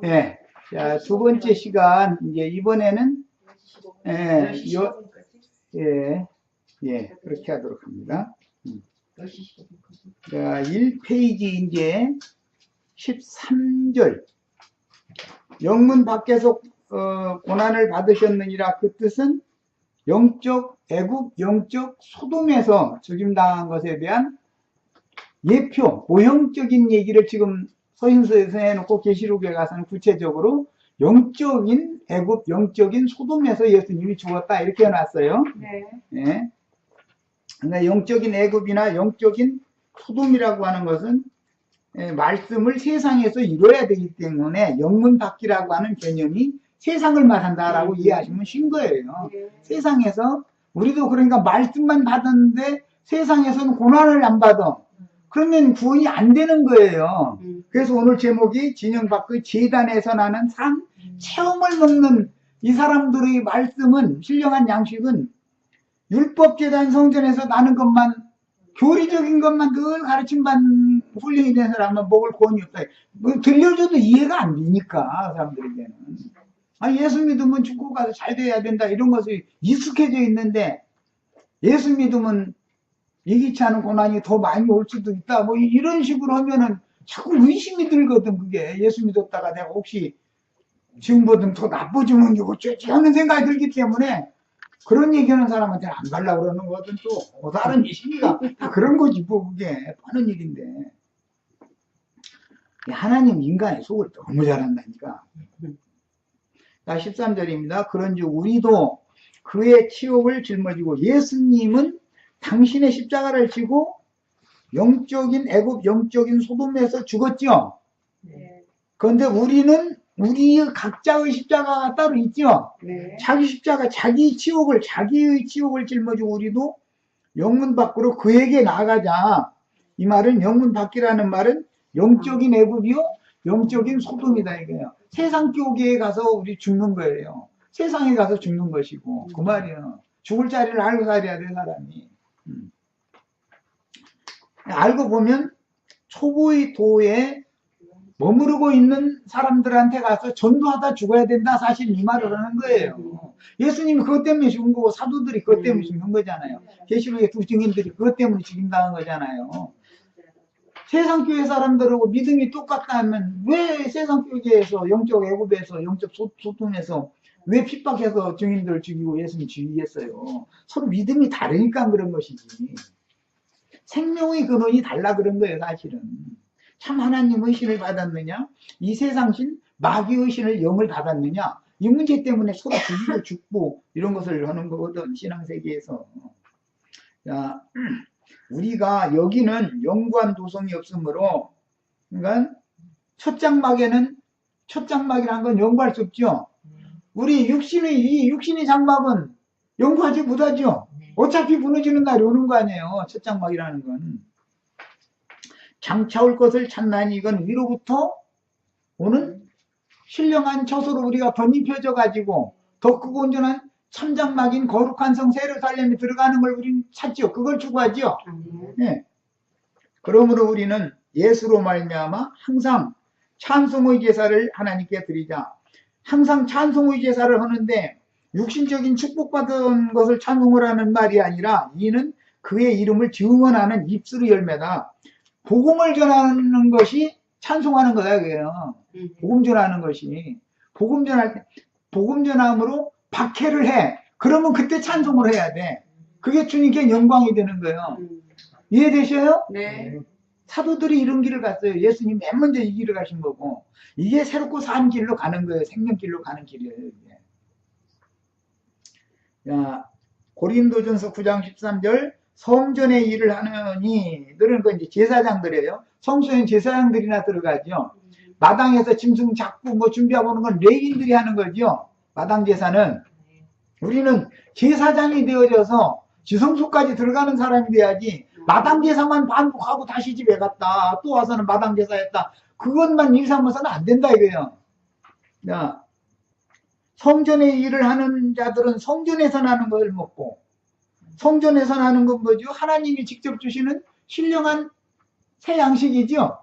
예. 자, 두 번째 시간, 이제 이번에는, 그렇게 하도록 합니다. 자, 1페이지 이제 13절. 영문 밖에서 고난을 받으셨느니라. 그 뜻은 영적 애굽, 영적 소돔에서 죽임당한 것에 대한 예표, 모형적인 얘기를 지금 서신서에서 해놓고 계시록에 가서는 구체적으로 영적인 애굽, 영적인 소돔에서 예수님이 죽었다 이렇게 해놨어요. 네. 그러니까 영적인 애굽이나 영적인 소돔이라고 하는 것은 말씀을 세상에서 이루어야 되기 때문에 영문 밖이라고 하는 개념이 세상을 말한다라고 이해하시면 쉬운 거예요. 세상에서 우리도 그러니까 말씀만 받았는데 세상에서는 고난을 안 받아. 그러면 구원이 안 되는 거예요. 그래서 오늘 제목이 진영 밖의 제단에서 나는 산 체험을 먹는 이 사람들의 말씀은 신령한 양식은 율법 제단 성전에서 나는 것만 교리적인 것만 늘 가르침받는 훈련이 된 사람은 먹을 권위 없다. 뭐 들려줘도 이해가 안 되니까 사람들에게는. 예수 믿으면 축구 가서 잘 돼야 된다 이런 것이 익숙해져 있는데 예수 믿으면 예기치 않은 고난이 더 많이 올 수도 있다. 뭐 이런 식으로 하면은 자꾸 의심이 들거든. 그게 예수 믿었다가 내가 혹시 지금보다 더 나빠지면 어쩌지 하는 생각이 들기 때문에 그런 얘기하는 사람한테 안 가려고 그러는 것은 또 다른 심리가 다 그런 거지 뭐 그게 하는 일인데 하나님 인간의 속을 너무 잘 안다니까. 자 13절입니다. 그런즉 우리도 그의 치욕을 짊어지고 예수님은 당신의 십자가를 지고 영적인 애굽, 영적인 소돔에서 죽었죠. 그런데 우리는 우리의 각자의 십자가가 따로 있죠. 자기 십자가, 자기의 치욕을 짊어지고 우리도 영문 밖으로 그에게 나아가자. 이 말은 영문 밖이라는 말은 영적인 애굽이요, 영적인 소돔이다 이거예요. 세상 교계에 가서 우리 죽는 거예요. 세상에 가서 죽는 것이고 그 말이에요. 죽을 자리를 알고 살아야 돼 사람이. 알고 보면 초보의 도에 머무르고 있는 사람들한테 가서 전도하다 죽어야 된다. 사실 이 말을 하는 거예요. 예수님이 그것 때문에 죽은 거고 사도들이 그것 때문에 죽는 거잖아요. 계시록의 두 증인들이 그것 때문에 죽임당한 거잖아요. 세상 교회 사람들하고 믿음이 똑같다 하면 왜 세상 교회에서 영적 애굽에서 영적 소돔에서 왜 핍박해서 증인들을 죽이고 예수님 죽이겠어요. 서로 믿음이 다르니까 그런 것이지. 생명의 근원이 달라 그런 거예요 사실은. 참 하나님 의신을 받았느냐, 이 세상신 마귀 의신을 영을 받았느냐, 이 문제 때문에 서로 죽이고 죽고 이런 것을 하는 거거든 신앙세계에서. 자, 우리가 여기는 영구한 도성이 없으므로, 그러니까 첫 장막이라는 건 영구할 수 없죠. 우리 이 육신의 장막은 영구하지 못하죠. 어차피 무너지는 날이 오는 거 아니에요. 첫 장막이라는 건. 장차 올 것을 찾나니 이건 위로부터 오는 신령한 처소로 우리가 덧입혀져 가지고 더 크고 온전한 참장막인 거룩한 성 예루살렘에 들어가는 걸 우리는 찾죠. 그걸 추구하죠. 네. 그러므로 우리는 예수로 말미암아 항상 찬송의 제사를 하나님께 드리자. 항상 찬송의 제사를 하는데 육신적인 축복받은 것을 찬송을 하는 말이 아니라 이는 그의 이름을 증언하는 입술의 열매다. 복음을 전하는 것이 찬송하는 거다 그게요. 복음 전하는 것이. 복음 전함으로 박해를 해. 그러면 그때 찬송을 해야 돼. 그게 주님께 영광이 되는 거예요. 이해되셔요? 네. 사도들이 이런 길을 갔어요. 예수님 맨 먼저 이 길을 가신 거고. 이게 새롭고 산 길로 가는 거예요. 생명길로 가는 길이에요. 이게. 자, 고린도전서 9장 13절. 성전의 일을 하는 이들은 그 이제 제사장들이에요. 성소에는 제사장들이나 들어가죠. 마당에서 짐승 잡고 뭐 준비하고 오는 건 레위인들이 하는 거죠. 마당 제사는. 우리는 제사장이 되어져서 지성소까지 들어가는 사람이 돼야지 마당 제사만 반복하고 다시 집에 갔다 또 와서는 마당 제사했다 그것만 일 삼아서는 안 된다 이거예요. 자, 성전의 일을 하는 자들은 성전에서 나는 것을 먹고 성전에서 나는 건 뭐죠? 하나님이 직접 주시는 신령한 새 양식이죠.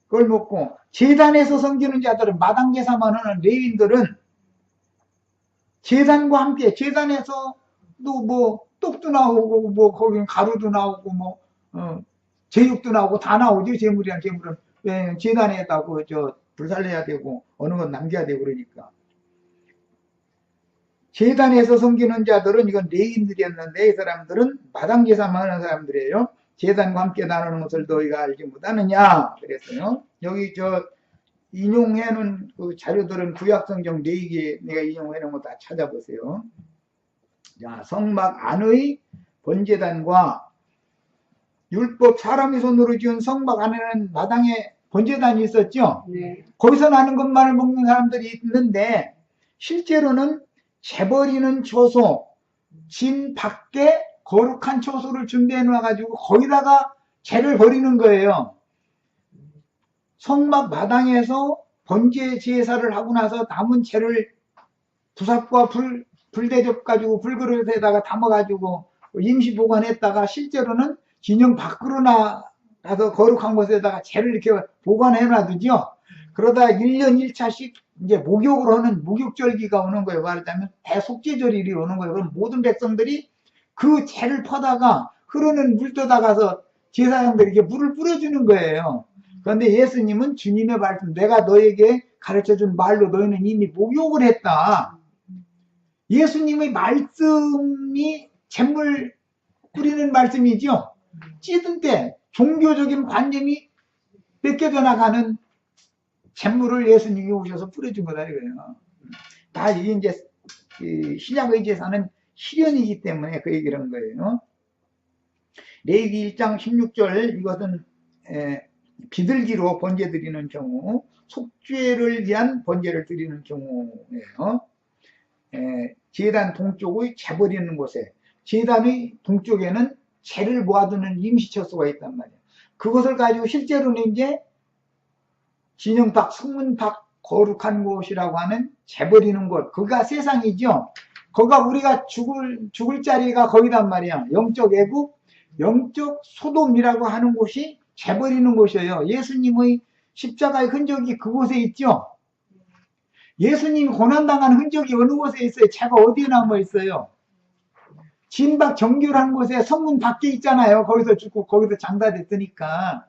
그걸 먹고 제단에서 섬기는 자들은, 마당 제사만 하는 레위인들은 제단과 함께, 제단에서 또 뭐 떡도 나오고 뭐 거기 가루도 나오고 뭐 제육도 나오고 다 나오죠. 제물이란 제물은. 왜 제단에다 저 불살려야 되고 어느 건 남겨야 되고 그러니까. 제단에서 섬기는 자들은, 이건 레위인들이었는데 이 사람들은 마당 제사만 하는 사람들이에요. 제단과 함께 나누는 것을 너희가 알지 못하느냐 그랬어요. 여기 인용해 놓은 그 자료들은 구약성경 레위기에 내가 인용해 놓은 거 다 찾아보세요. 자, 성막 안의 번제단과 율법 사람이 손으로 지은 성막 안에는 마당에 번제단이 있었죠. 네. 거기서 나는 것만을 먹는 사람들이 있는데 실제로는 재버리는 초소, 진 밖에 거룩한 초소를 준비해 놔가지고 거기다가 재를 버리는 거예요. 성막 마당에서 번제 제사를 하고 나서 남은 재를 부삽과 불대접 가지고 불그릇에다가 담아가지고 임시 보관했다가 실제로는 진영 밖으로 나가서 거룩한 곳에다가 재를 이렇게 보관해 놔두죠. 그러다 1년 1차씩 이제 목욕을 하는 목욕절기가 오는 거예요. 말하자면 대속죄절이 오는 거예요. 그럼 모든 백성들이 그 재를 퍼다가 흐르는 물떠다가서 제사장들에게 물을 뿌려주는 거예요. 그런데 예수님은 주님의 말씀, 내가 너에게 가르쳐준 말로 너희는 이미 목욕을 했다. 예수님의 말씀이 잿물 뿌리는 말씀이죠. 찌든 때 종교적인 관념이 뺏겨져 나가는 잿물을 예수님이 오셔서 뿌려준 거다 이거예요. 다 이게 이제 신약의 제사는 실현이기 때문에 그 얘기를 한 거예요. 레위기 1장 16절, 이것은 비둘기로 번제 드리는 경우, 속죄를 위한 번제를 드리는 경우예요. 제단 동쪽의 재 버리는 곳에, 제단의 동쪽에는 재를 모아두는 임시처소가 있단 말이에요. 그것을 가지고 실제로는 이제 진영 밖, 성문 밖 거룩한 곳이라고 하는 재 버리는 곳, 그가 세상이죠. 거기가 우리가 죽을 자리가 거기단 말이야. 영적 애국, 영적 소돔이라고 하는 곳이 재 버리는 곳이에요. 예수님의 십자가의 흔적이 그곳에 있죠. 예수님이 고난당한 흔적이 어느 곳에 있어요? 재가 어디에 남아 있어요? 진박 정결한 곳에 성문 밖에 있잖아요. 거기서 죽고 거기서 장사됐으니까.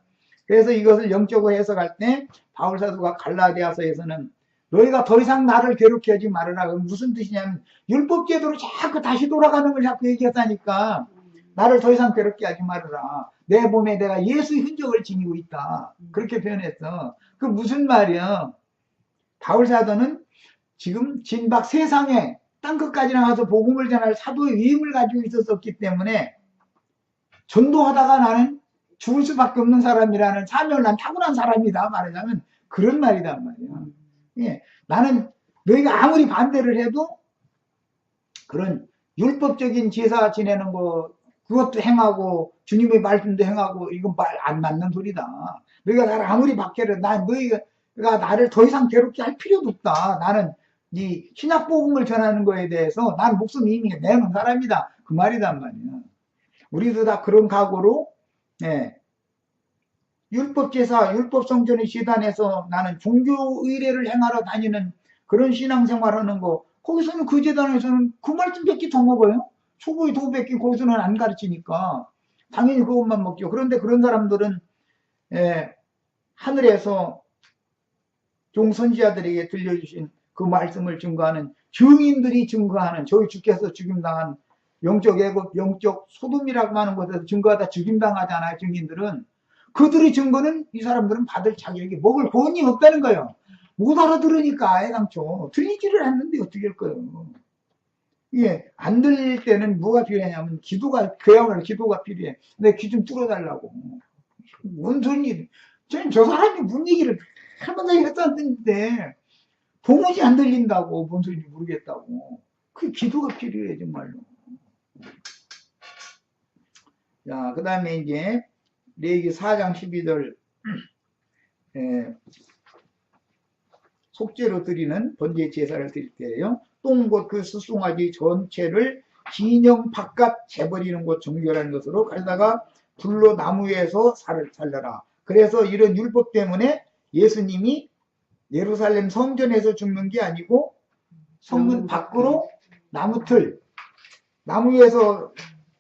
그래서 이것을 영적으로 해석할 때 바울사도가 갈라디아서에서는 너희가 더 이상 나를 괴롭게 하지 말아라. 무슨 뜻이냐면 율법제도로 자꾸 다시 돌아가는 걸 자꾸 얘기했다니까. 나를 더 이상 괴롭게 하지 말아라. 내 몸에 내가 예수의 흔적을 지니고 있다. 그렇게 표현했어. 그 무슨 말이야? 바울사도는 지금 진박 세상에 땅끝까지 나가서 복음을 전할 사도의 위임을 가지고 있었기 때문에 전도하다가 나는 죽을 수밖에 없는 사람이라는 사명을 난 타고난 사람이다 말하자면 그런 말이단 말이야. 예, 나는 너희가 아무리 반대를 해도 그런 율법적인 제사 지내는 거 그것도 행하고 주님의 말씀도 행하고 이건 말 안 맞는 소리다. 너희가 나를 아무리 박해를 너희가 나를 더 이상 괴롭게 할 필요도 없다. 나는 이 신약 복음을 전하는 거에 대해서 난 목숨 이미 내놓은 사람이다. 그 말이단 말이야. 우리도 다 그런 각오로 율법 제사, 율법 성전의 제단에서 나는 종교 의례를 행하러 다니는 그런 신앙생활하는 거 거기서는 그 제단에서는 그 말씀밖에 더 먹어요. 초보의 도밖에 거기서는 안 가르치니까 당연히 그것만 먹죠. 그런데 그런 사람들은 하늘에서 종선지자들에게 들려주신 그 말씀을 증거하는 증인들이 증거하는 저희 주께서 죽임당한 영적 애굽, 영적 소돔이라고 하는 곳에서 증거하다 죽임당하잖아요. 증인들은 그들의 증거는 이 사람들은 받을 자격이 먹을 권이 없다는 거예요. 못 알아들으니까 애당초 들리지를 않는데 어떻게 할 거예요. 예, 안 들릴 때는 뭐가 필요하냐면 기도가, 그야말로 기도가 필요해. 내 귀 좀 뚫어달라고. 뭔 소리, 저 사람이 뭔 얘기를 할머니 했었는데 도무지 안 들린다고, 뭔 소리인지 모르겠다고. 그 기도가 필요해, 정말로. 자, 그 다음에 이제 레위기 4장 12절, 속죄로 드리는 번제 제사를 드릴 때예요. 똥곳 그 수송아지 전체를 진영 바깥 재버리는 곳 정결한 것으로 가져다가 불로 나무 위에서 살려라. 그래서 이런 율법 때문에 예수님이 예루살렘 성전에서 죽는 게 아니고 성문 밖으로 나무 위에서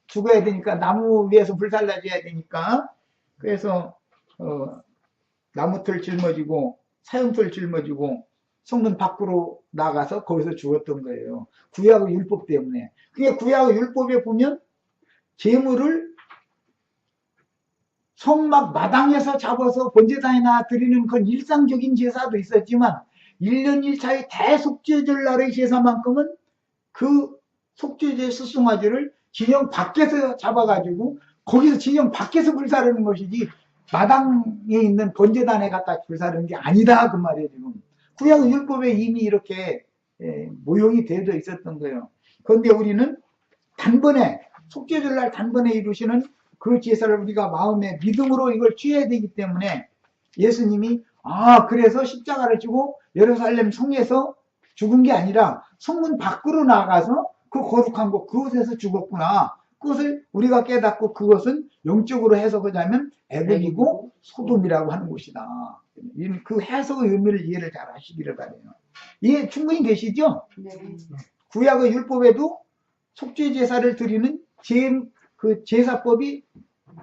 죽어야 되니까, 나무 위에서 불살라져야 되니까, 그래서 나무틀 짊어지고 사형틀 짊어지고 성문 밖으로 나가서 거기서 죽었던 거예요. 구약의 율법 때문에. 그게 구약의 율법에 보면 제물을 성막 마당에서 잡아서 번제단에나 드리는 건 일상적인 제사도 있었지만 1년 1차의 대속죄절날의 제사만큼은 그 속죄제 수송아지를 진영 밖에서 잡아가지고 거기서 진영 밖에서 불사르는 것이지 마당에 있는 번제단에 갖다 불사르는 게 아니다 그 말이에요. 지금 구약 율법에 이미 이렇게 모형이 되어 있었던 거예요. 그런데 우리는 단번에 속죄절날 단번에 이루시는 그 제사를 우리가 마음의 믿음으로 이걸 취해야 되기 때문에 예수님이 그래서 십자가를 지고 예루살렘 성에서 죽은 게 아니라 성문 밖으로 나가서 그 거룩한 곳 그곳에서 죽었구나. 그것을 우리가 깨닫고 그것은 영적으로 해석하자면 애굽이고 소돔이라고 하는 곳이다. 그 해석의 의미를 이해를 잘 하시기를 바라요. 이해 충분히 되시죠? 네. 구약의 율법에도 속죄 제사를 드리는 그 제사법이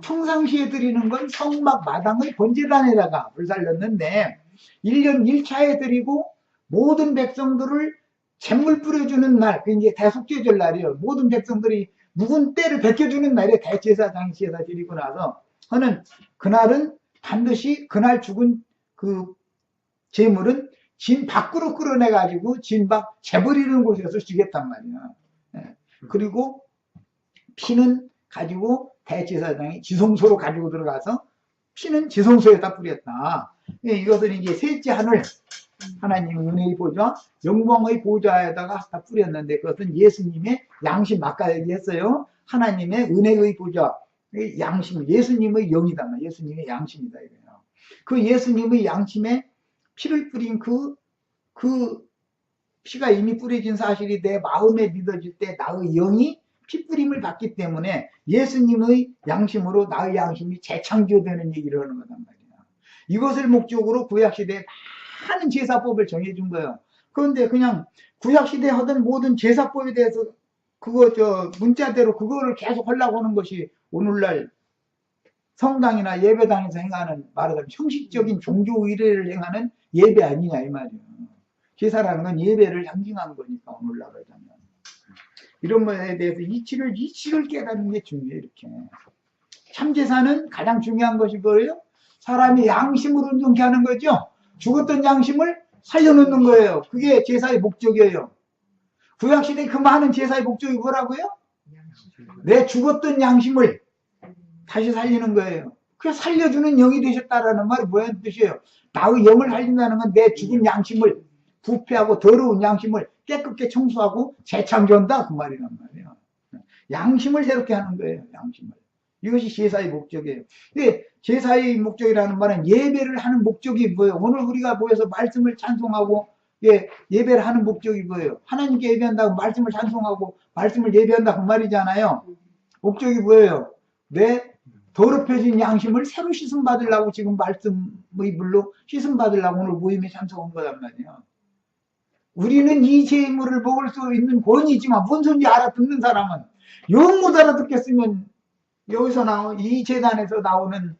평상시에 드리는 건 성막 마당의 번제단에다가 불살렸는데 1년 1차에 드리고 모든 백성들을 잿물 뿌려주는 날, 그 이제 대속죄절 날이에요. 모든 백성들이 묵은 때를 벗겨주는 날에 대제사장 제사 드리고 나서 하는 그날은 반드시 그날 죽은 그 제물은 진 밖으로 끌어내가지고 진 밖 재버리는 곳에서 주겠단 말이야. 그리고 피는 가지고 대제사장이 지성소로 가지고 들어가서 피는 지성소에다 뿌렸다. 이것은 이제 셋째 하늘 하나님 은혜의 보좌, 영광의 보좌에다가 다 뿌렸는데 그것은 예수님의 양심, 아까 얘기했어요. 하나님의 은혜의 보좌, 양심, 예수님의 영이다. 예수님의 양심이다. 이래요. 그 예수님의 양심에 피를 뿌린 그 피가 이미 뿌려진 사실이 내 마음에 믿어질 때 나의 영이 피 뿌림을 받기 때문에 예수님의 양심으로 나의 양심이 재창조되는 얘기를 하는 거단 말이야. 이것을 목적으로 구약시대에 많은 제사법을 정해준 거예요. 그런데 그냥 구약시대에 하던 모든 제사법에 대해서 문자대로 그거를 계속 하려고 하는 것이 오늘날 성당이나 예배당에서 행하는 말하자면 형식적인 종교 의례를 행하는 예배 아니냐 이 말이에요. 제사라는 건 예배를 상징하는 거니까 오늘날 하자면. 이런 것에 대해서 이치를 깨닫는 게 중요해요. 이렇게 참제사는 가장 중요한 것이 뭐예요? 사람이 양심을 온전케 하는 거죠. 죽었던 양심을 살려놓는 거예요. 그게 제사의 목적이에요. 구약시대 그 많은 제사의 목적이 뭐라고요? 내 죽었던 양심을 다시 살리는 거예요. 그 살려주는 영이 되셨다라는 말이 뭐라는 뜻이에요? 나의 영을 살린다는 건 내 죽은 양심을 부패하고 더러운 양심을 깨끗게 청소하고 재창조한다 그 말이란 말이에요. 양심을 새롭게 하는 거예요. 양심을. 이것이 제사의 목적이에요. 근데 제사의 목적이라는 말은 예배를 하는 목적이 뭐예요? 오늘 우리가 모여서 말씀을 찬송하고 예배를 하는 목적이 뭐예요? 하나님께 예배한다고 말씀을 찬송하고 말씀을 예배한다 그 말이잖아요. 목적이 뭐예요? 내 더럽혀진 양심을 새로 씻음 받으려고 지금 말씀의 불로 씻음 받으려고 오늘 모임에 참석한 거란 말이에요. 우리는 이 제물을 먹을 수 있는 권이 있지만 뭔 소리인지 알아듣는 사람은 영 못 알아듣겠으면 여기서 이 재단에서 나오는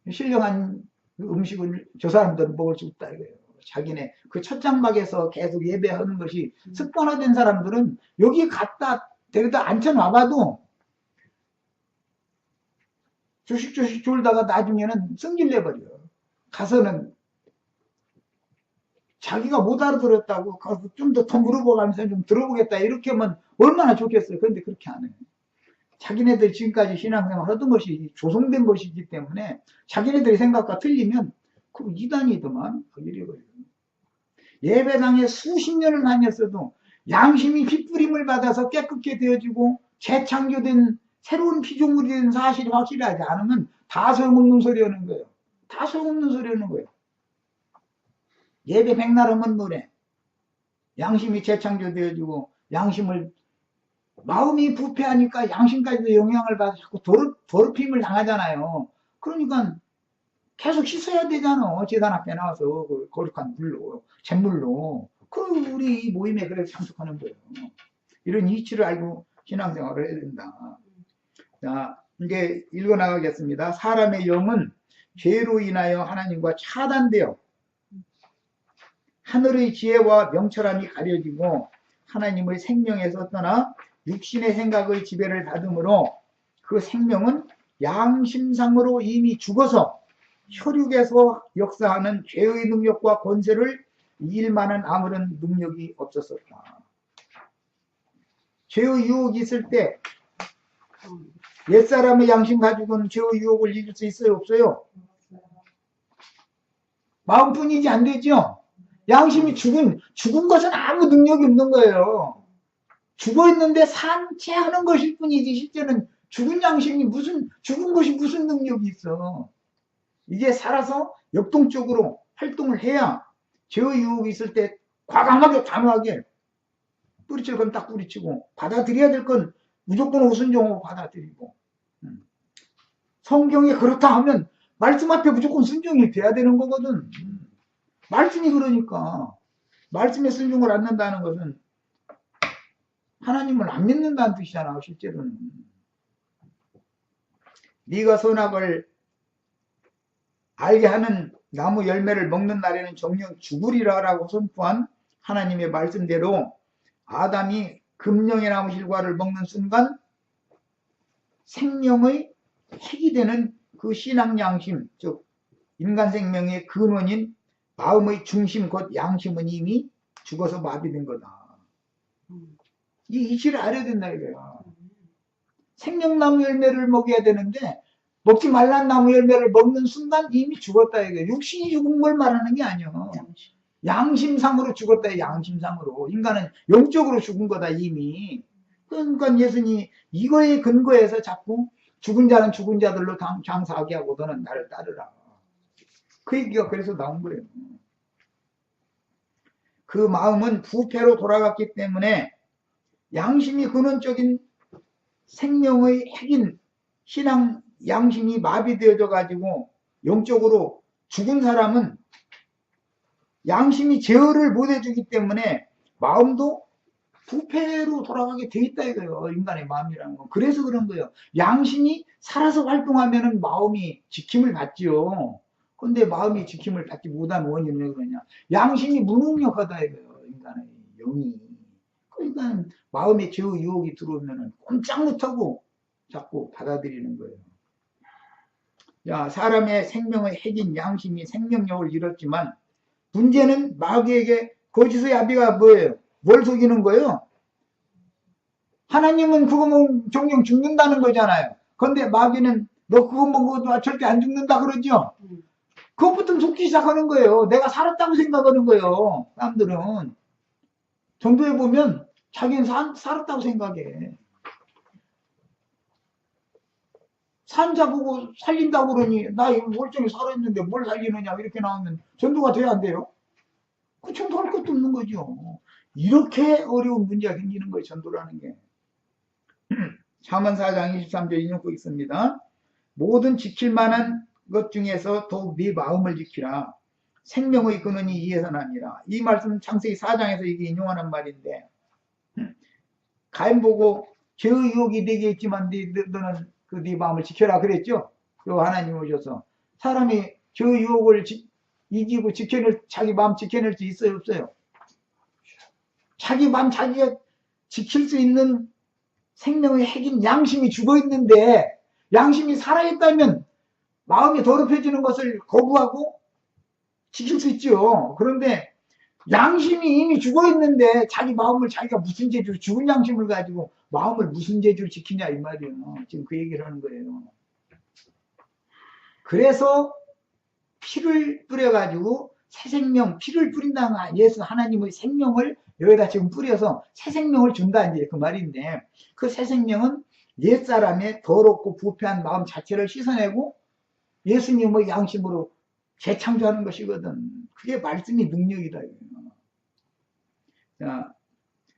신령한 음식을 저 사람들은 먹을 수 없다 이거예요. 자기네 그 첫 장막에서 계속 예배하는 것이 습관화된 사람들은 여기 갖다 데려다 앉혀놔봐도 조식조식 졸다가 나중에는 승질내버려. 가서는 자기가 못 알아들었다고 좀 더 물어보면서 좀 들어보겠다 이렇게 하면 얼마나 좋겠어요. 그런데 그렇게 안 해요. 자기네들이 지금까지 신앙생활 하던 것이 조성된 것이기 때문에 자기네들의 생각과 틀리면 그 이단이더만 이래버려요. 예배당에 수십 년을 다녔어도 양심이 핏부림을 받아서 깨끗게 되어지고 재창조된 새로운 피조물이 된 사실이 확실하지 않으면 다 소용없는 소리 하는 거예요. 다 소용없는 소리 하는 거예요. 예배 백날하면 뭐래? 양심이 재창조되어지고 양심을 마음이 부패하니까 양심까지도 영향을 받아 자꾸 더럽힘을 당하잖아요. 그러니까 계속 씻어야 되잖아. 제단 앞에 나와서 그 거룩한 물로, 잿물로. 그럼 우리 이 모임에 그래서 참석하는 거예요. 이런 이치를 알고 신앙생활을 해야 된다. 자, 이제 읽어나가겠습니다. 사람의 영은 죄로 인하여 하나님과 차단되어 하늘의 지혜와 명철함이 가려지고 하나님의 생명에서 떠나 육신의 생각의 지배를 받으므로 그 생명은 양심상으로 이미 죽어서 혈육에서 역사하는 죄의 능력과 권세를 이길 만한 아무런 능력이 없었었다. 죄의 유혹이 있을 때 옛사람의 양심 가지고는 죄의 유혹을 이길 수 있어요? 없어요? 마음뿐이지 안 되죠? 양심이 죽은 것은 아무 능력이 없는 거예요. 죽어 있는데 산채하는 것일 뿐이지 실제는 죽은 양심이 죽은 것이 무슨 능력이 있어. 이게 살아서 역동적으로 활동을 해야 죄의 유혹이 있을 때 과감하게 단호하게 뿌리칠 건 딱 뿌리치고 받아들여야 될 건 무조건 오순종으로 받아들이고 성경에 그렇다 하면 말씀 앞에 무조건 순종이 돼야 되는 거거든. 말씀이 그러니까 말씀에 순종을 안 한다는 것은 하나님을 안 믿는다는 뜻이잖아. 실제로는 네가 선악을 알게 하는 나무 열매를 먹는 날에는 정녕 죽으리라 라고 선포한 하나님의 말씀대로 아담이 금령의 나무 실과를 먹는 순간 생명의 핵이 되는 그 신앙 양심, 즉 인간 생명의 근원인 마음의 중심 곧 양심은 이미 죽어서 마비된 거다. 이 이치를 알아야 된다 이거야. 생명나무 열매를 먹어야 되는데 먹지 말란 나무 열매를 먹는 순간 이미 죽었다 이거야. 육신이 죽은 걸 말하는 게 아니야. 양심상으로 죽었다. 양심상으로. 인간은 영적으로 죽은 거다 이미. 그러니까 예수님이 이거에 근거해서 자꾸 죽은 자는 죽은 자들로 장사하게 하고 너는 나를 따르라. 그 얘기가 그래서 나온 거예요. 그 마음은 부패로 돌아갔기 때문에 양심이 근원적인 생명의 핵인 신앙 양심이 마비되어져 가지고 영적으로 죽은 사람은 양심이 제어를 못 해주기 때문에 마음도 부패로 돌아가게 돼 있다 이거예요. 인간의 마음이라는 건. 그래서 그런 거예요. 양심이 살아서 활동하면은 마음이 지킴을 받지요. 근데 마음이 지킴을 받지 못한 원인은 왜 그러냐. 양심이 무능력하다 이거예요. 인간의 영이. 그러니까 마음에 죄의 유혹이 들어오면은 꼼짝 못하고 자꾸 받아들이는 거예요. 야, 사람의 생명의 핵인 양심이 생명력을 잃었지만 문제는 마귀에게 거짓의 아비가 뭐예요? 뭘 속이는 거예요? 하나님은 그거 먹으면 정령 죽는다는 거잖아요. 그런데 마귀는 너 그거 먹어도 절대 안 죽는다 그러죠? 그것부터 속기 시작하는 거예요. 내가 살았다고 생각하는 거예요. 사람들은. 전도에 보면 자기는 살았다고 생각해. 산자 보고 살린다고 그러니 나 이거 멀쩡히 살아있는데 뭘 살리느냐 이렇게 나오면 전도가 돼야 안 돼요? 그 전도할 것도 없는 거죠. 이렇게 어려운 문제가 생기는 거예요. 전도라는 게. 잠언 4장 23절 인용고 있습니다. 모든 지킬 만한 것 중에서 더욱 네 마음을 지키라. 생명의 근원이 이에서 나니라. 이 말씀 창세기 4장에서 이게 인용하는 말인데 가인 보고 죄의 유혹이 네게 있지만 너는 그 네 마음을 지켜라 그랬죠. 그 하나님 오셔서 사람이 죄의 유혹을 이기고 자기 마음 지켜낼 수 있어요 없어요? 자기 마음 자기가 지킬 수 있는 생명의 핵인 양심이 죽어 있는데 양심이 살아있다면 마음이 더럽혀지는 것을 거부하고 지킬 수 있죠. 그런데 양심이 이미 죽어 있는데 자기 마음을 자기가 무슨 재주로 죽은 양심을 가지고 마음을 무슨 재주로 지키냐 이 말이에요. 지금 그 얘기를 하는 거예요. 그래서 피를 뿌려가지고 새 생명, 피를 뿌린다는 예수 하나님의 생명을 여기다 지금 뿌려서 새 생명을 준다 이제 그 말인데 그 새 생명은 옛사람의 더럽고 부패한 마음 자체를 씻어내고 예수님의 양심으로 재창조하는 것이거든. 그게 말씀이 능력이다. 자,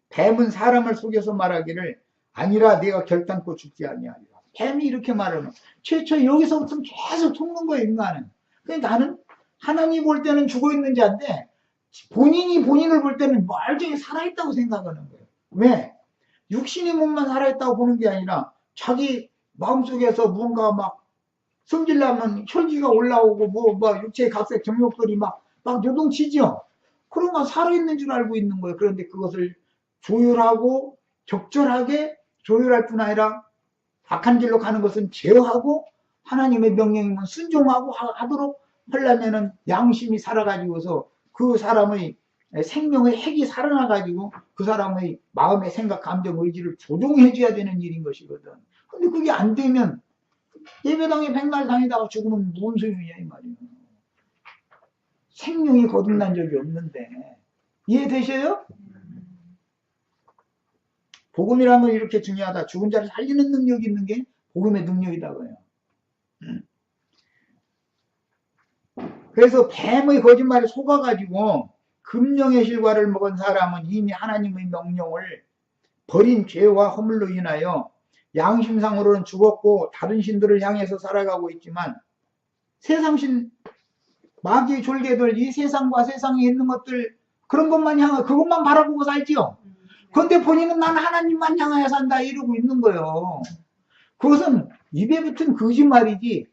뱀은 사람을 속여서 말하기를 아니라 내가 결단코 죽지 아니하리라. 뱀이 이렇게 말하면 최초 여기서부터 계속 속는 거예요. 인간은. 근데 나는 하나님 볼 때는 죽어있는 자인데 본인이 본인을 볼 때는 멀쩡히 살아있다고 생각하는 거예요. 왜? 육신의 몸만 살아있다고 보는 게 아니라 자기 마음속에서 뭔가 막 성질나면 혈기가 올라오고 뭐 육체의 각색 정욕들이 막 요동치죠. 그런 건 살아있는 줄 알고 있는 거예요. 그런데 그것을 조율하고 적절하게 조율할 뿐 아니라 악한 길로 가는 것은 제어하고 하나님의 명령이면 순종하고 하도록 하려면은 양심이 살아가지고서 그 사람의 생명의 핵이 살아나가지고 그 사람의 마음의 생각, 감정, 의지를 조종해줘야 되는 일인 것이거든. 근데 그게 안 되면 예배당에 백날 다니다가 죽으면 무슨 소용이냐 이 말이에요. 생명이 거듭난 적이 없는데 이해되셔요? 복음이라는 건 이렇게 중요하다. 죽은 자를 살리는 능력이 있는 게 복음의 능력이다고요. 그래서 뱀의 거짓말에 속아가지고 금령의 실과를 먹은 사람은 이미 하나님의 명령을 버린 죄와 허물로 인하여 양심상으로는 죽었고 다른 신들을 향해서 살아가고 있지만 세상신 마귀의 졸개들 이 세상과 세상에 있는 것들 그런 것만 향해 그것만 바라보고 살지요. 그런데 본인은 난 하나님만 향하여 산다 이러고 있는 거예요. 그것은 입에 붙은 거짓말이지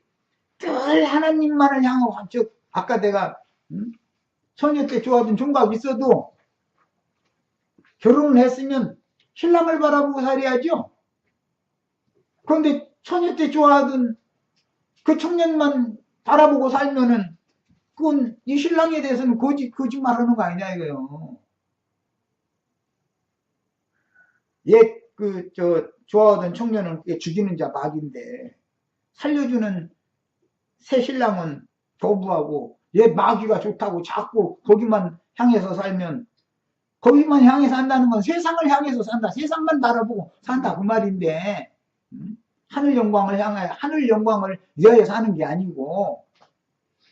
늘 하나님만을 향하고 즉 아까 내가 처녀 때 좋아하던 총각 있어도 결혼을 했으면 신랑을 바라보고 살아야죠. 그런데 처녀 때 좋아하던 그 청년만 바라보고 살면은 그건 이 신랑에 대해서는 거짓말 하는 거 아니냐 이거요. 옛 좋아하던 청년은 죽이는 자 마귀인데 살려주는 새 신랑은 거부하고 얘 마귀가 좋다고 자꾸 거기만 향해서 살면 거기만 향해서 산다는 건 세상을 향해서 산다. 세상만 바라보고 산다 그 말인데 하늘 영광을 향하여 하늘 영광을 위하여 사는 게 아니고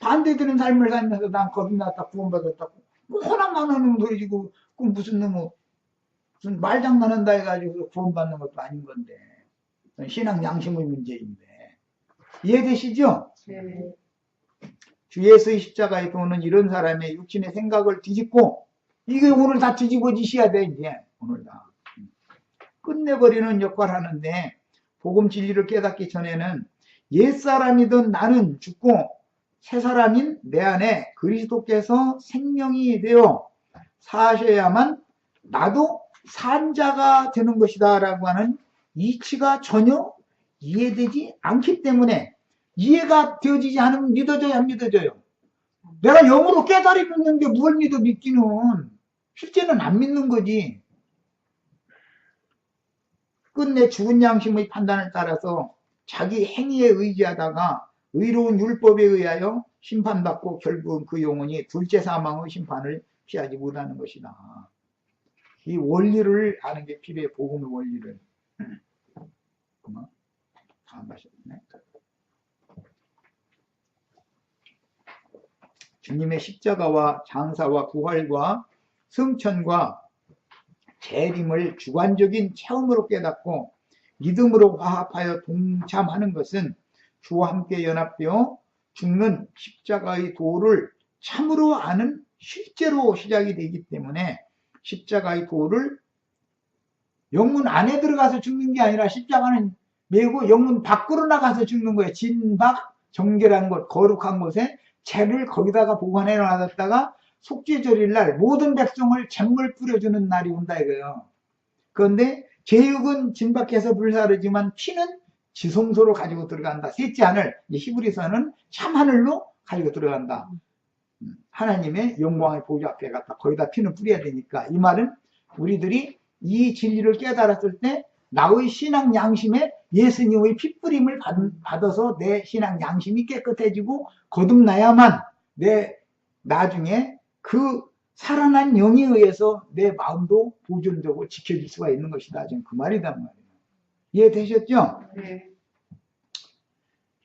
반대되는 삶을 살면서 난 거듭났다 구원받았다 뭐 호남만 하는 소리지고 그 무슨 무슨 말장난한다 해가지고 구원받는 것도 아닌 건데 신앙 양심의 문제인데 이해되시죠? 네. 주 예수의 십자가의 도는 이런 사람의 육신의 생각을 뒤집고 이게 오늘 다 뒤집어지셔야 돼 이제 오늘 다 끝내버리는 역할을 하는데 복음 진리를 깨닫기 전에는 옛사람이든 나는 죽고 새사람인 내 안에 그리스도께서 생명이 되어 사셔야만 나도 산 자가 되는 것이다 라고 하는 이치가 전혀 이해되지 않기 때문에 이해가 되어지지 않으면 믿어져요 안 믿어져요? 내가 영으로 깨달이 믿는 게 뭘 믿어 믿기는 실제는 안 믿는 거지. 끝내 죽은 양심의 판단을 따라서 자기 행위에 의지하다가 의로운 율법에 의하여 심판받고 결국은 그 영혼이 둘째 사망의 심판을 피하지 못하는 것이다. 이 원리를 아는 게 필요해. 복음의 원리를. 그만 다 마셨네. 주님의 십자가와 장사와 부활과 승천과 재림을 주관적인 체험으로 깨닫고 믿음으로 화합하여 동참하는 것은 주와 함께 연합되어 죽는 십자가의 도를 참으로 아는 실제로 시작이 되기 때문에 십자가의 도를 영문 안에 들어가서 죽는 게 아니라 십자가는 메고 영문 밖으로 나가서 죽는 거예요. 진박 정결한 곳 거룩한 곳에 재를 거기다가 보관해 놔뒀다가 속죄절일 모든 백성을 잿물 뿌려주는 날이 온다 이거예요. 그런데 제육은 진박해서 불사르지만 피는 지성소로 가지고 들어간다. 셋째 하늘, 히브리서는 참하늘로 가지고 들어간다. 하나님의 영광의 보좌 앞에 갔다. 거기다 피는 뿌려야 되니까. 이 말은 우리들이 이 진리를 깨달았을 때 나의 신앙 양심에 예수님의 핏뿌림을 받아서 내 신앙 양심이 깨끗해지고 거듭나야만 내 나중에 그 살아난 영에 의해서 내 마음도 보존되고 지켜질 수가 있는 것이다. 지금 그 말이단 말이에요. 이해되셨죠? 네.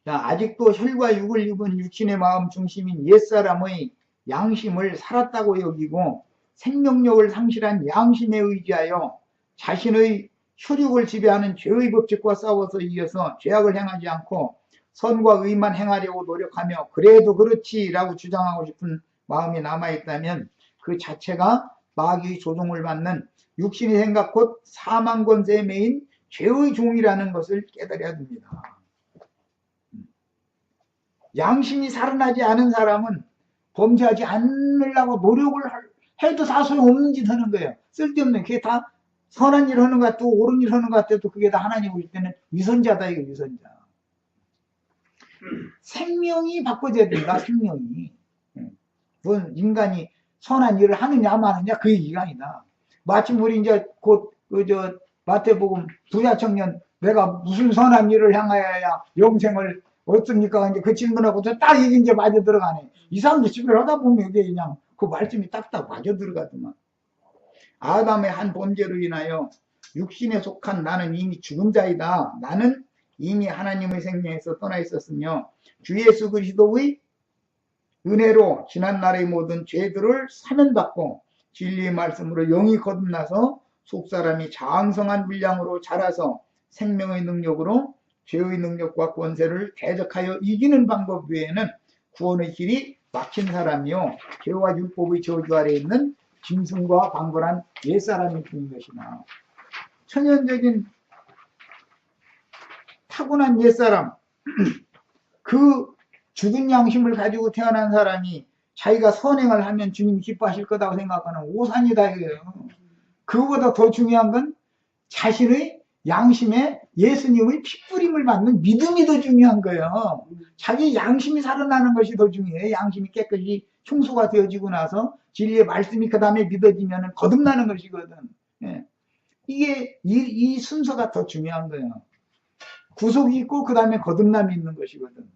자, 아직도 혈과 육을 입은 육신의 마음 중심인 옛사람의 양심을 살았다고 여기고 생명력을 상실한 양심에 의지하여 자신의 혈육을 지배하는 죄의 법칙과 싸워서 이어서 죄악을 행하지 않고 선과 의만 행하려고 노력하며 그래도 그렇지라고 주장하고 싶은 마음이 남아있다면 그 자체가 마귀의 조종을 받는 육신의 생각 곧 사망 권세의 매인 죄의 종이라는 것을 깨달아야 됩니다. 양심이 살아나지 않은 사람은 범죄하지 않으려고 노력을 해도 다 소용없는 짓 하는 거예요. 쓸데없는, 그게 다 선한 일 하는 것 같고 옳은 일 하는 것 같아도 그게 다 하나님 볼 때는 위선자다, 이거 위선자. 생명이 바꿔져야 된다, 생명이. 무슨 인간이 선한 일을 하느냐 마느냐 그 얘기가 아니다. 마침 우리 이제 곧 마태복음 부자 청년 내가 무슨 선한 일을 향하여야 영생을 얻습니까? 이제 그 질문하고 딱 이게 이제 맞아 들어가네. 이 사람도 집을 하다 보면 이게 그냥 그 말씀이 딱딱 맞아 들어가더만. 아담의 한 범죄로 인하여 육신에 속한 나는 이미 죽은 자이다. 나는 이미 하나님의 생명에서 떠나 있었으며 주 예수 그리스도의 은혜로 지난날의 모든 죄들을 사면받고 진리의 말씀으로 영이 거듭나서 속사람이 장성한 분량으로 자라서 생명의 능력으로 죄의 능력과 권세를 대적하여 이기는 방법 외에는 구원의 길이 막힌 사람이요 죄와 율법의 저주 아래에 있는 짐승과 방불한 옛사람이 뿐인 것이나 천연적인 타고난 옛사람 그 죽은 양심을 가지고 태어난 사람이 자기가 선행을 하면 주님이 기뻐하실 거다고 생각하는 오산이다 이거예요. 그거보다 더 중요한 건 자신의 양심에 예수님의 핏부림을 받는 믿음이 더 중요한 거예요. 자기 양심이 살아나는 것이 더 중요해요. 양심이 깨끗이 충수가 되어지고 나서 진리의 말씀이 그 다음에 믿어지면 거듭나는 것이거든. 예. 이게 이 순서가 더 중요한 거예요. 구속이 있고 그 다음에 거듭남이 있는 것이거든.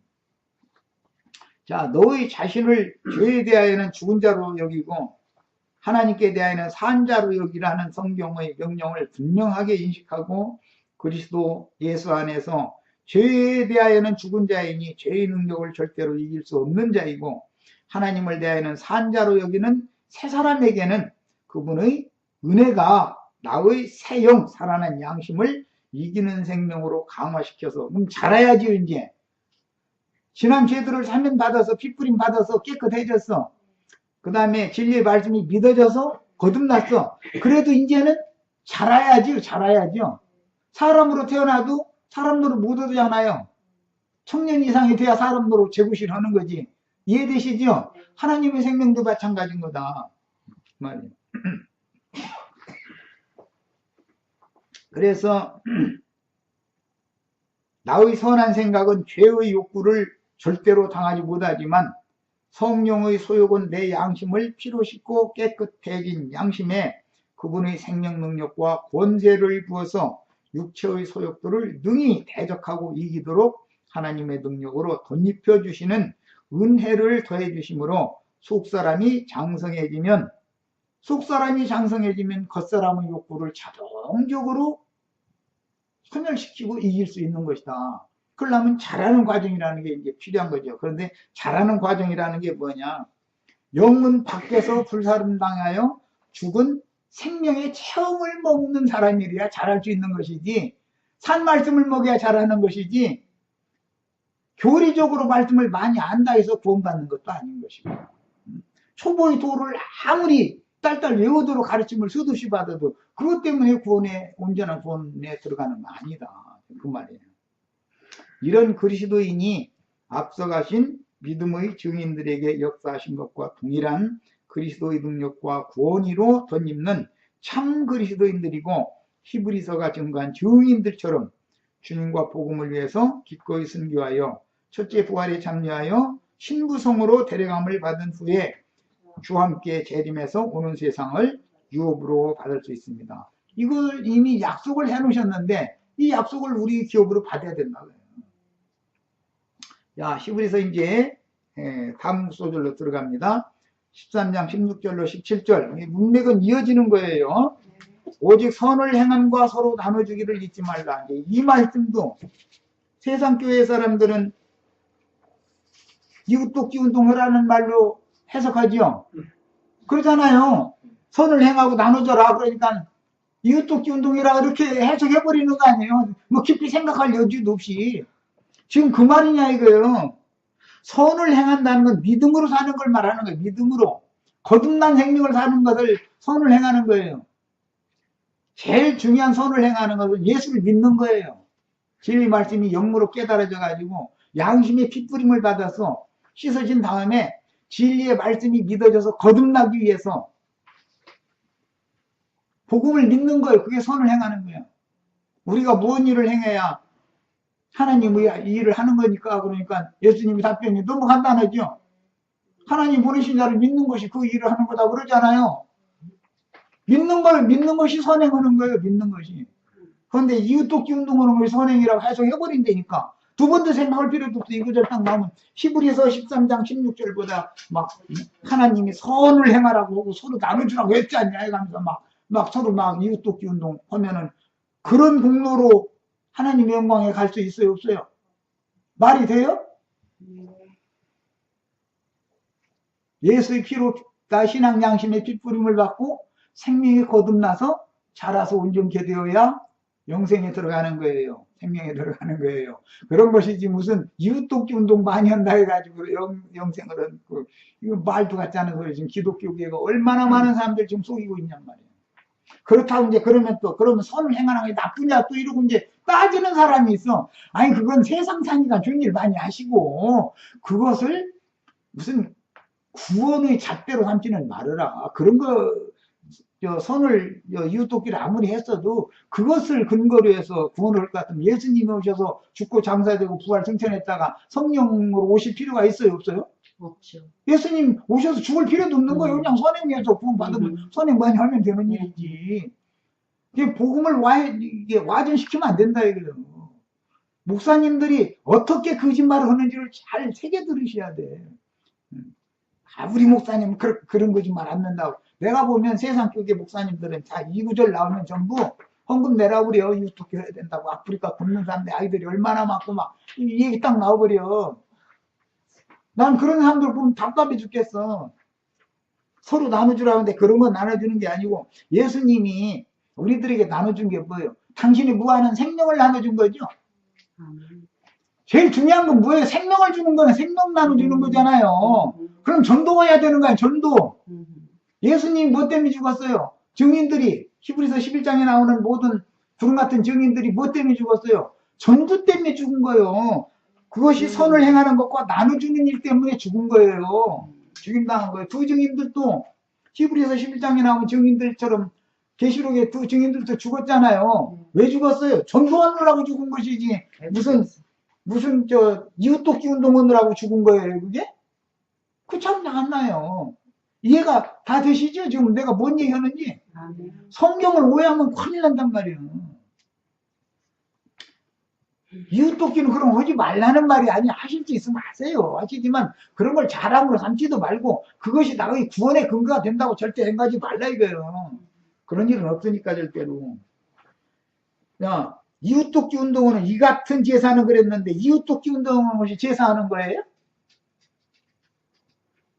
자, 너희 자신을 죄에 대하여는 죽은 자로 여기고 하나님께 대하여는 산 자로 여기라는 성경의 명령을 분명하게 인식하고 그리스도 예수 안에서 죄에 대하여는 죽은 자이니 죄의 능력을 절대로 이길 수 없는 자이고 하나님을 대하여는 산 자로 여기는 새 사람에게는 그분의 은혜가 나의 새 영, 살아난 양심을 이기는 생명으로 강화시켜서 그럼 자라야지 이제. 지난 죄들을 사면 받아서 핏부림 받아서 깨끗해졌어. 그 다음에 진리의 말씀이 믿어져서 거듭났어. 그래도 이제는 자라야죠. 사람으로 태어나도 사람으로 못 얻잖아요. 청년 이상이 돼야 사람으로 재구실 하는 거지. 이해되시죠? 하나님의 생명도 마찬가지인 거다. 말이에요. 그래서 나의 선한 생각은 죄의 욕구를 절대로 당하지 못하지만 성령의 소욕은 내 양심을 피로 씻고 깨끗해진 양심에 그분의 생명 능력과 권세를 부어서 육체의 소욕들을 능히 대적하고 이기도록 하나님의 능력으로 덧입혀 주시는 은혜를 더해 주심으로 속사람이 장성해지면 겉사람의 욕구를 자동적으로 소멸시키고 이길 수 있는 것이다. 그러려면 잘하는 과정이라는 게 이제 필요한 거죠. 그런데 잘하는 과정이라는 게 뭐냐? 영문 밖에서 불사름 당하여 죽은 생명의 체험을 먹는 사람이래야 잘할 수 있는 것이지, 산 말씀을 먹여야 잘하는 것이지, 교리적으로 말씀을 많이 안다 해서 구원받는 것도 아닌 것이고, 초보의 도를 아무리 딸딸 외우도록 가르침을 수두시 받아도 그것 때문에 온전한 구원에 들어가는 거 아니다. 그 말이에요. 이런 그리스도인이 앞서가신 믿음의 증인들에게 역사하신 것과 동일한 그리스도의 능력과 구원의로 덧입는 참 그리스도인들이고 히브리서가 증거한 증인들처럼 주님과 복음을 위해서 기꺼이 순교하여 첫째 부활에 참여하여 신부성으로 데려감을 받은 후에 주와 함께 재림해서 오는 세상을 유업으로 받을 수 있습니다. 이걸 이미 약속을 해놓으셨는데 이 약속을 우리 기업으로 받아야 된다고요. 야, 히브리서 이제 다음 소절로 들어갑니다. 13장 16절로 17절. 문맥은 이어지는 거예요. 오직 선을 행함과 서로 나눠주기를 잊지 말라. 이 말씀도 세상 교회 사람들은 이웃돕기 운동하라는 말로 해석하죠. 그러잖아요. 선을 행하고 나눠줘라. 그러니까 이웃돕기 운동이라 이렇게 해석해버리는 거 아니에요. 뭐 깊이 생각할 여지도 없이. 지금 그 말이냐 이거예요. 선을 행한다는 건 믿음으로 사는 걸 말하는 거예요. 믿음으로. 거듭난 생명을 사는 것을 선을 행하는 거예요. 제일 중요한 선을 행하는 것은 예수를 믿는 거예요. 진리 말씀이 영으로 깨달아져 가지고 양심의 핏부림을 받아서 씻어진 다음에 진리의 말씀이 믿어져서 거듭나기 위해서 복음을 믿는 거예요. 그게 선을 행하는 거예요. 우리가 무슨 일을 행해야 하나님이 이 일을 하는 거니까. 그러니까 예수님이 답변이 너무 간단하죠. 하나님 보내신 자를 믿는 것이 그 일을 하는 거다 그러잖아요. 믿는 것이 선행하는 거예요. 믿는 것이. 그런데 이웃돕기 운동하는 것이 선행이라고 해석해버린다니까. 두 번 더 생각할 필요도 없어. 이 구절 딱 나오면 히브리서 13장 16절보다 막 하나님이 선을 행하라고 하고 서로 나눠주라고 했지 않냐 해가면서 막 서로 막 이웃돕기 운동 하면은 그런 공로로 하나님의 영광에 갈 수 있어요? 없어요? 말이 돼요? 예수의 피로 나 신앙 양심의 핏부림을 받고 생명이 거듭나서 자라서 온전케 되어야 영생에 들어가는 거예요. 생명에 들어가는 거예요. 그런 것이지 무슨 이웃돕기 운동 많이 한다 해가지고 영생을 얻고 이거 말도 같지 않은 소리. 지금 기독교계가 얼마나 많은 사람들 지금 속이고 있냔 말이에요. 그렇다고 이제 그러면 선을 행하는 게 나쁘냐 또 이러고 이제 따지는 사람이 있어. 아니 그건 세상 사니까 좋은 일 많이 하시고 그것을 무슨 구원의 잣대로 삼지는 말아라. 그런 거 선을 이웃돕기를 아무리 했어도 그것을 근거로 해서 구원을 할 것 같으면 예수님이 오셔서 죽고 장사되고 부활 승천했다가 성령으로 오실 필요가 있어요? 없어요? 없죠. 예수님 오셔서 죽을 필요도 없는 거예요. 그냥 선행해서 구원 받으면 선행 많이 하면 되는 일이지. 이게 복음을 와전시키면 안 된다 이거예요. 목사님들이 어떻게 거짓말을 하는지를 잘 새겨 들으셔야 돼. 우리 목사님은 그런 거짓말 안 된다고. 내가 보면 세상 쪽의 목사님들은 다 이 구절 나오면 전부 헌금 내라고 그래요. 이웃돕기 해야 된다고. 아프리카 굶는 사람들 아이들이 얼마나 많고 막 이 얘기 딱 나와버려. 난 그런 사람들 보면 답답해 죽겠어. 서로 나눠주라고 하는데 그런 건 나눠주는 게 아니고 예수님이 우리들에게 나눠준 게 뭐예요? 당신이 무한한 생명을 나눠준 거죠. 제일 중요한 건 뭐예요? 생명을 주는 거는 생명 나눠주는 거잖아요. 그럼 전도가 해야 되는 거야. 전도. 예수님이 뭐 때문에 죽었어요? 증인들이 히브리서 11장에 나오는 모든 구름 같은 증인들이 뭐 때문에 죽었어요? 전도 때문에 죽은 거예요. 그것이 선을 행하는 것과 나눠주는 일 때문에 죽은 거예요. 죽임당한 거예요. 두 증인들도 히브리서 11장에 나오는 증인들처럼 계시록의 두 증인들도 죽었잖아요. 왜 죽었어요? 전도하느라고 죽은 것이지 무슨 이웃돕기 운동하느라고 죽은 거예요. 그게? 그 참 안 나요. 이해가 다 되시죠? 지금 내가 뭔 얘기하는지. 성경을 오해하면 큰일 난단 말이에요. 이웃돕기는 그럼 하지 말라는 말이 아니야. 하실 수 있으면 하세요. 하시지만 그런 걸 자랑으로 삼지도 말고 그것이 나의 구원의 근거가 된다고 절대 행하지 말라 이거예요. 그런 일은 없으니까 절대로. 야, 이웃돕기 운동은 이 같은 제사는 그랬는데 이웃돕기 운동은 것이 제사하는 거예요?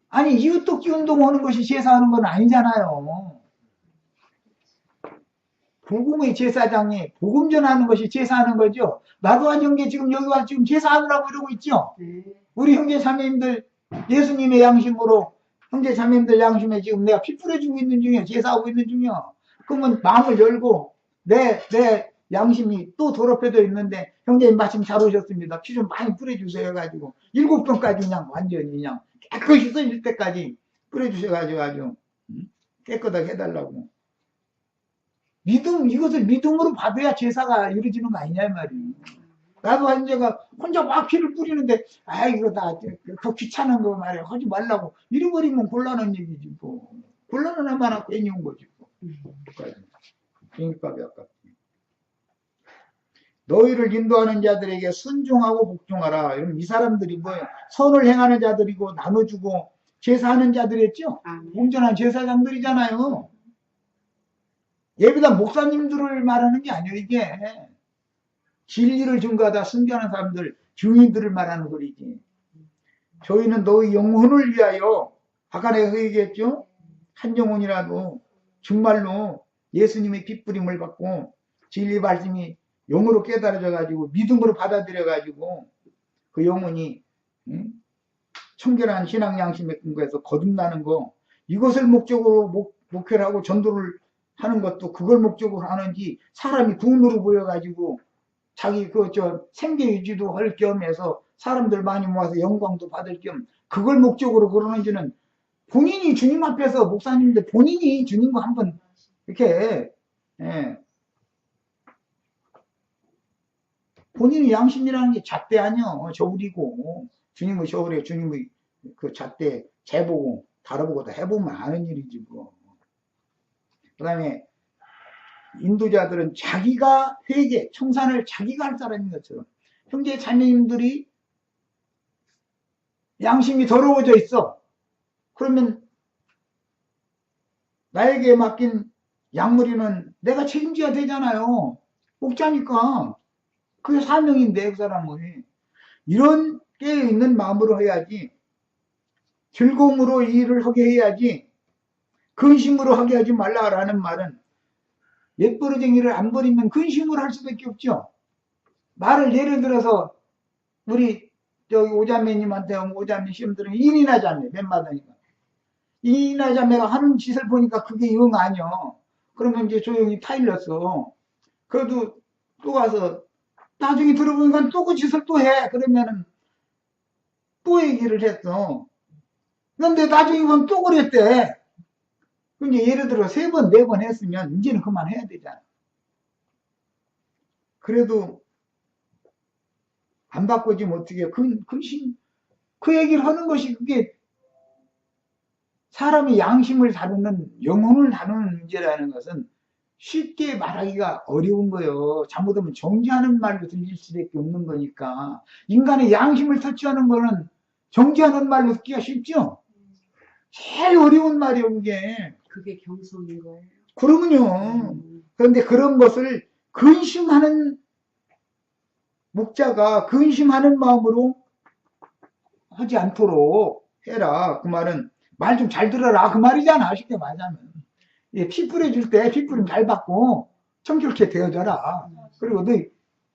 아니 이웃돕기 운동하는 것이 제사하는 건 아니잖아요. 복음의 제사장이 복음 전하는 것이 제사하는 거죠. 나도 한 형제 지금 여기 와서 지금 제사하느라고 이러고 있죠. 우리 형제 자매님들 예수님의 양심으로 형제 자매님들 양심에 지금 내가 피 뿌려주고 있는 중이야. 제사하고 있는 중이야. 그러면 마음을 열고 내 양심이 또 더럽혀져 있는데 형제님 마침 잘 오셨습니다. 피 좀 많이 뿌려주세요 해가지고 7번까지 그냥 완전히 그냥 깨끗이 써질 때까지 뿌려주셔가지고 아주 깨끗하게 해달라고. 이것을 믿음으로 받아야 제사가 이루어지는 거 아니냐, 이 말이에요. 나도 현재가 혼자 막 피를 뿌리는데, 이거 그 귀찮은 거 말이야. 하지 말라고. 잃어버리면 곤란한 얘기지, 뭐. 곤란은 얼마나 괜히 온 거지, 뭐. 비빔밥이 아깝지. 너희를 인도하는 자들에게 순종하고 복종하라. 이러면 이 사람들이 뭐예요? 선을 행하는 자들이고, 나눠주고, 제사하는 자들이었죠? 온전한 제사장들이잖아요. 예비단 목사님들을 말하는 게 아니에요. 이게 진리를 증거하다 순교하는 사람들, 증인들을 말하는 소리지. 저희는 너희 영혼을 위하여 아까 내가 얘기했죠. 한 영혼이라도 정말로 예수님의 핏부림을 받고 진리 말씀이 영으로 깨달아져 가지고 믿음으로 받아들여 가지고 그 영혼이 청결한 신앙 양심에 근거해서 거듭나는 거, 이것을 목적으로 목회를 하고 전도를 하는 것도 그걸 목적으로 하는지, 사람이 군으로 보여가지고 자기 생계 유지도 할 겸해서 사람들 많이 모아서 영광도 받을 겸 그걸 목적으로 그러는지는, 본인이 주님 앞에서, 목사님들 본인이 주님과 한번 이렇게 본인의 양심이라는 게 잣대 아니요, 저울이고, 주님의 저울에 주님의 그 잣대 재보고 다뤄보고 다 해보면 아는 일이지 뭐. 그 다음에 인도자들은 자기가 회개, 청산을 자기가 할 사람인 것처럼, 형제 자매님들이 양심이 더러워져 있어. 그러면 나에게 맡긴 양무리는 내가 책임져야 되잖아요. 목자니까. 그게 사명인데, 그 사람은. 이런 깨어있는 마음으로 해야지, 즐거움으로 이 일을 하게 해야지, 근심으로 하게 하지 말라라는 말은, 옛버러쟁이를 안 버리면 근심으로 할 수밖에 없죠. 말을 예를 들어서, 우리 저기 오자매님한테 오자매 시험 들으면 인이나 자매, 맨마다니까. 인이나 자매가 하는 짓을 보니까 그게 영 아니요. 그러면 이제 조용히 타일렀어. 그래도 또 가서, 나중에 들어보니까 또 그 짓을 또 해. 그러면은 또 얘기를 했어. 근데 나중에 보면 또 그랬대. 그러니까 예를 들어 3번, 4번 했으면 이제는 그만해야 되잖아. 그래도 안 바꿔지면 어떻게, 그 얘기를 하는 것이 그게 사람의 양심을 다루는, 영혼을 다루는 문제라는 것은 쉽게 말하기가 어려운 거예요. 잘못하면 정죄하는 말로 들릴 수밖에 없는 거니까. 인간의 양심을 터치하는 거는 정죄하는 말로 듣기가 쉽죠? 제일 어려운 말이에요, 그게. 그게 경성인 거예요. 그러면요. 그런데 그런 것을 근심하는 목자가 근심하는 마음으로 하지 않도록 해라. 그 말은 말 좀 잘 들어라. 그 말이잖아. 쉽게 말하자면. 피 뿌려줄 때 피 뿌림 잘 받고 청결케 되어져라. 그리고 너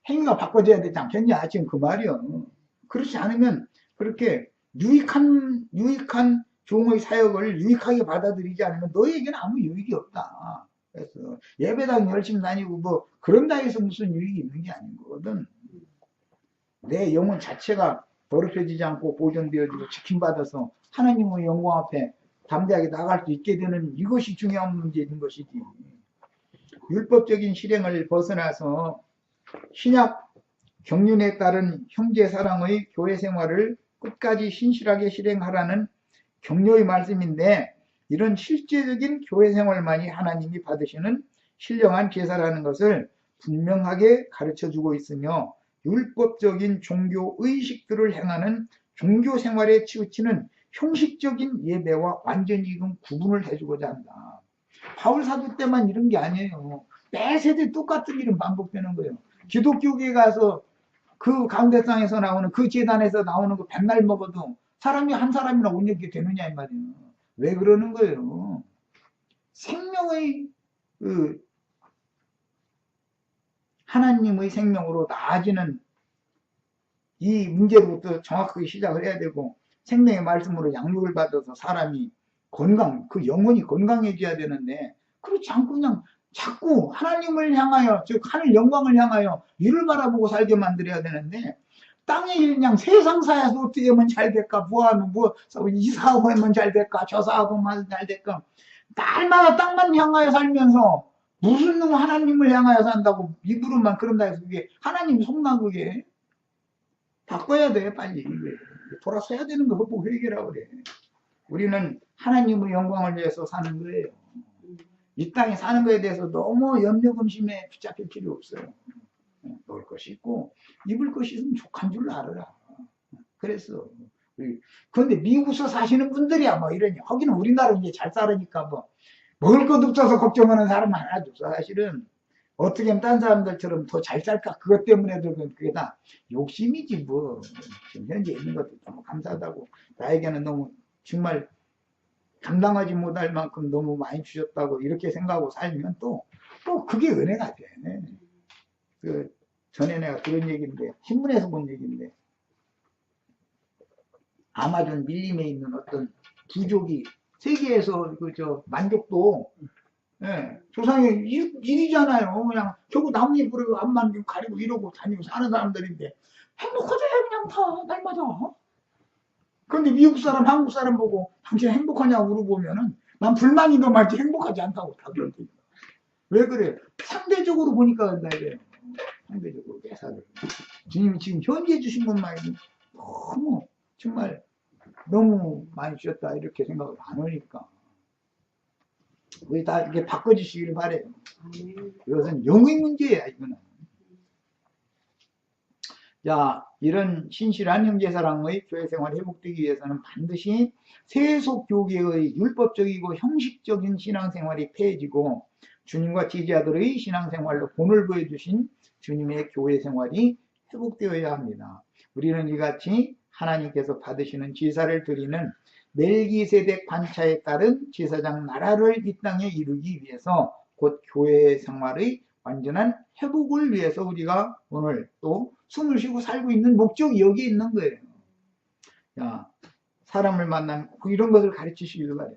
행위가 바꿔져야 되지 않겠냐. 지금 그 말이요. 그렇지 않으면 그렇게 유익한 종의 사역을 유익하게 받아들이지 않으면 너에게는 아무 유익이 없다. 그래서 예배당 열심히 다니고 뭐 그런다 해서 무슨 유익이 있는 게 아닌 거거든. 내 영혼 자체가 더럽혀지지 않고 보존되어지고 지킴받아서 하나님의 영광 앞에 담대하게 나갈 수 있게 되는, 이것이 중요한 문제인 것이지. 율법적인 실행을 벗어나서 신약 경륜에 따른 형제 사랑의 교회 생활을 끝까지 신실하게 실행하라는 격려의 말씀인데, 이런 실제적인 교회 생활만이 하나님이 받으시는 신령한 제사라는 것을 분명하게 가르쳐주고 있으며, 율법적인 종교 의식들을 행하는 종교 생활에 치우치는 형식적인 예배와 완전히 구분을 해주고자 한다. 바울 사도 때만 이런 게 아니에요. 매 세대 똑같은 일은 반복되는 거예요. 기독교계에 가서 그 가운데상에서 나오는, 그 재단에서 나오는 거 백날 먹어도 사람이 한 사람이나 온전히 되느냐 이 말이에요. 왜 그러는 거예요? 생명의 하나님의 생명으로 나아지는 이 문제부터 정확하게 시작을 해야 되고, 생명의 말씀으로 양육을 받아서 사람이 그 영혼이 건강해져야 되는데, 그렇지 않고 그냥 자꾸 하나님을 향하여, 즉 하늘 영광을 향하여 이를 바라보고 살게 만들어야 되는데, 땅에 그냥 세상 사에서 어떻게 하면 잘 될까, 뭐하면 이 사업하면 잘 될까, 저 사업하면 잘 될까, 날마다 땅만 향하여 살면서 무슨 놈 하나님을 향하여 산다고 입으로만 그런다 해서 그게 하나님 속나. 그게 바꿔야 돼. 빨리 돌아서야 되는 거 보고 회개라고 그래. 우리는 하나님의 영광을 위해서 사는 거예요. 이 땅에 사는 거에 대해서 너무 염려 근심에 붙잡힐 필요 없어요. 먹을 것이 있고 입을 것이 있으면 족한 줄 알아라. 그래서 그런데 미국에서 사시는 분들이야 뭐 이러니, 하기는 우리나라 이제 잘 살으니까 뭐 먹을 것 없어서 걱정하는 사람 하나도 없어. 사실은 어떻게 하면 딴 사람들처럼 더 잘 살까, 그것 때문에도 그게 다 욕심이지 뭐. 지금 현재 있는 것도 너무 감사하다고, 나에게는 너무 정말 감당하지 못할 만큼 너무 많이 주셨다고 이렇게 생각하고 살면 또 그게 은혜가 돼. 전에 내가 들은 얘기인데, 신문에서 본 얘기인데, 아마존 밀림에 있는 어떤 부족이 세계에서 만족도, 예, 조상의 일이잖아요. 그냥 저거 나뭇잎으로 앞만 좀 가리고 이러고 다니고 사는 사람들인데 행복하지 그냥 다 날마다. 그런데 미국 사람, 한국 사람 보고 당신 행복하냐고 물어보면은 난 불만이 더 많지 행복하지 않다고 답을 드립니다. 왜 그래요? 상대적으로 보니까 그런다 이래요. 상대적으로 깨사를. 주님이 지금 현재 주신 것만이 너무 정말 너무 많이 주셨다 이렇게 생각을 안 하니까 우리 다 이렇게 바꿔주시기를 바래요. 이것은 영의 문제야 이거는. 자, 이런 신실한 형제사랑의 교회생활이 회복되기 위해서는 반드시 세속교계의 율법적이고 형식적인 신앙생활이 폐해지고 주님과 지지자들의 신앙생활로 본을 보여주신 주님의 교회생활이 회복되어야 합니다. 우리는 이같이 하나님께서 받으시는 제사를 드리는 멜기세덱 반차에 따른 제사장 나라를 이 땅에 이루기 위해서 곧 교회생활의 완전한 회복을 위해서 우리가 오늘 또 숨을 쉬고 살고 있는 목적이 여기에 있는 거예요. 자, 사람을 만나면 이런 것을 가르치시길 바래요.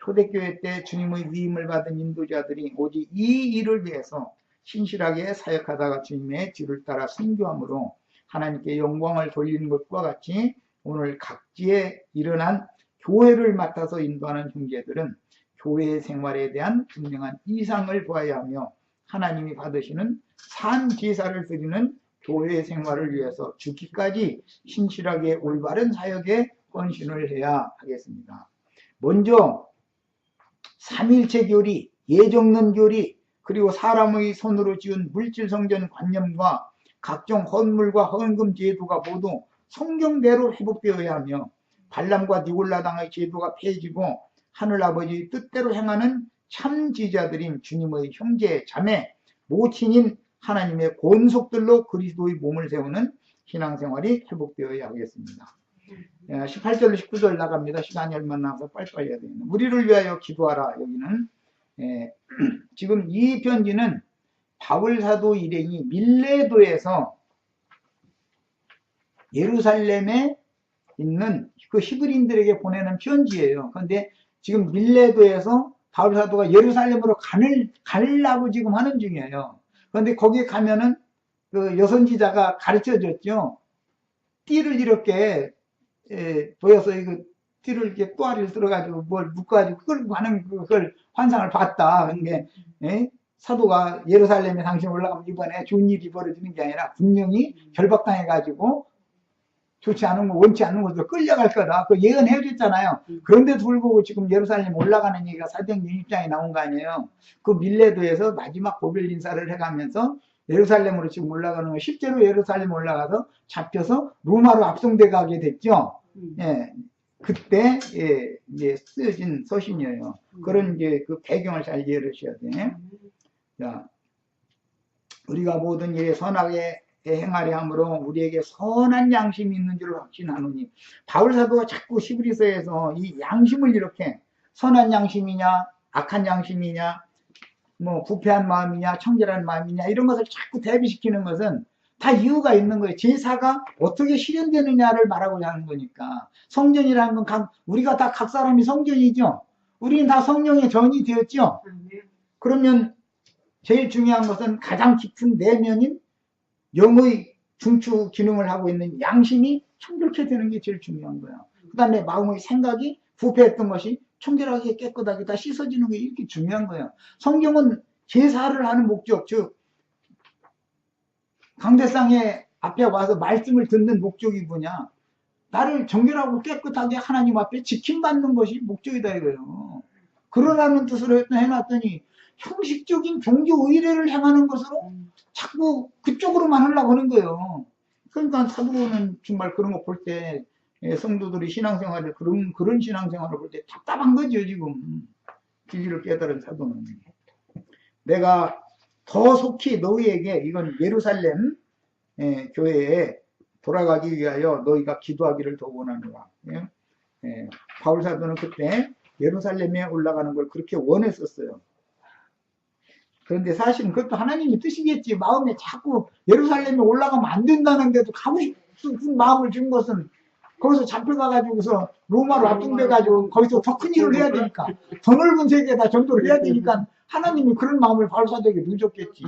초대교회 때 주님의 위임을 받은 인도자들이 오직 이 일을 위해서 신실하게 사역하다가 주님의 뒤를 따라 순교함으로 하나님께 영광을 돌리는 것과 같이 오늘 각지에 일어난 교회를 맡아서 인도하는 형제들은 교회 생활에 대한 분명한 이상을 보아야 하며 하나님이 받으시는 산 제사를 드리는 교회 생활을 위해서 죽기까지 신실하게 올바른 사역에 헌신을 해야 하겠습니다. 먼저 삼일체 교리, 예정론 교리, 그리고 사람의 손으로 지은 물질성전 관념과 각종 헌물과 헌금 제도가 모두 성경대로 회복되어야 하며 발람과 니골라당의 제도가 폐해지고 하늘아버지의 뜻대로 행하는 참 지자들인 주님의 형제, 자매, 모친인 하나님의 권속들로 그리스도의 몸을 세우는 신앙생활이 회복되어야 하겠습니다. 18절로 19절 나갑니다. 시간이 얼마 남아서 빨리빨리 해야 됩니다. 우리를 위하여 기도하라. 여기는 지금 이 편지는 바울 사도 일행이 밀레도에서 예루살렘에 있는 그 히브리인들에게 보내는 편지예요. 그런데 지금 밀레도에서 바울 사도가 예루살렘으로 가려고 지금 하는 중이에요. 그런데 거기에 가면은 그 여선지자가 가르쳐 줬죠. 띠를 이렇게 보여서 이거 띠를 이렇게 또아리를 들어가지고 뭘 묶어가지고 끌고 가는 그걸 환상을 봤다. 그러니까 사도가 예루살렘에 당신 올라가면 이번에 좋은 일이 벌어지는 게 아니라 분명히 결박당해가지고 좋지 않은 거, 원치 않는 것으로 끌려갈 거다. 그 예언해 줬잖아요. 그런데도 불구하고 지금 예루살렘 올라가는 얘기가 사도행전 6장에 나온 거 아니에요. 그 밀레도에서 마지막 고별 인사를 해가면서 예루살렘으로 지금 올라가는 거, 실제로 예루살렘 올라가서 잡혀서 로마로 압송돼 가게 됐죠. 예. 그때, 이제 쓰여진 서신이에요. 그런 이제 그 배경을 잘 이해를 하셔야 돼. 자, 우리가 모든 일에 선하게 행하려 함으로 우리에게 선한 양심이 있는 줄 확신하노니, 바울 사도가 자꾸 히브리서에서 이 양심을 이렇게 선한 양심이냐 악한 양심이냐 뭐 부패한 마음이냐 청결한 마음이냐 이런 것을 자꾸 대비시키는 것은 다 이유가 있는 거예요. 제사가 어떻게 실현되느냐를 말하고자 하는 거니까. 성전이라는 건 우리가 다 각 사람이 성전이죠. 우리는 다 성령의 전이 되었죠. 그러면 제일 중요한 것은 가장 깊은 내면인 영의 중추 기능을 하고 있는 양심이 청결케 되는 게 제일 중요한 거야. 그 다음에 마음의 생각이 부패했던 것이 청결하게 깨끗하게 다 씻어지는 게 이렇게 중요한 거예요. 성경은 제사를 하는 목적, 즉 강대상의 앞에 와서 말씀을 듣는 목적이 뭐냐, 나를 정결하고 깨끗하게 하나님 앞에 지킴받는 것이 목적이다 이거예요. 그러라는 뜻으로 해놨더니 형식적인 종교 의례를 행하는 것으로 자꾸 그쪽으로만 하려고 하는 거예요. 그러니까 사도는 정말 그런 거 볼 때 성도들이 신앙생활을 그런 신앙생활을 볼 때 답답한 거죠. 지금 진리를 깨달은 사도는 내가 더 속히 너희에게, 이건 예루살렘 교회에 돌아가기 위하여 너희가 기도하기를 더 원하노라. 바울 사도는 그때 예루살렘에 올라가는 걸 그렇게 원했었어요. 그런데 사실은 그것도 하나님의 뜻이겠지. 마음에 자꾸 예루살렘에 올라가면 안 된다는데도 가고 싶은 마음을 준 것은 거기서 잡혀가가지고서 로마로 압송돼가지고 거기서 더 큰 일을 해야 되니까 더 넓은 세계에다 전도를 해야 되니까 하나님이 그런 마음을 발사되게 늦었겠지.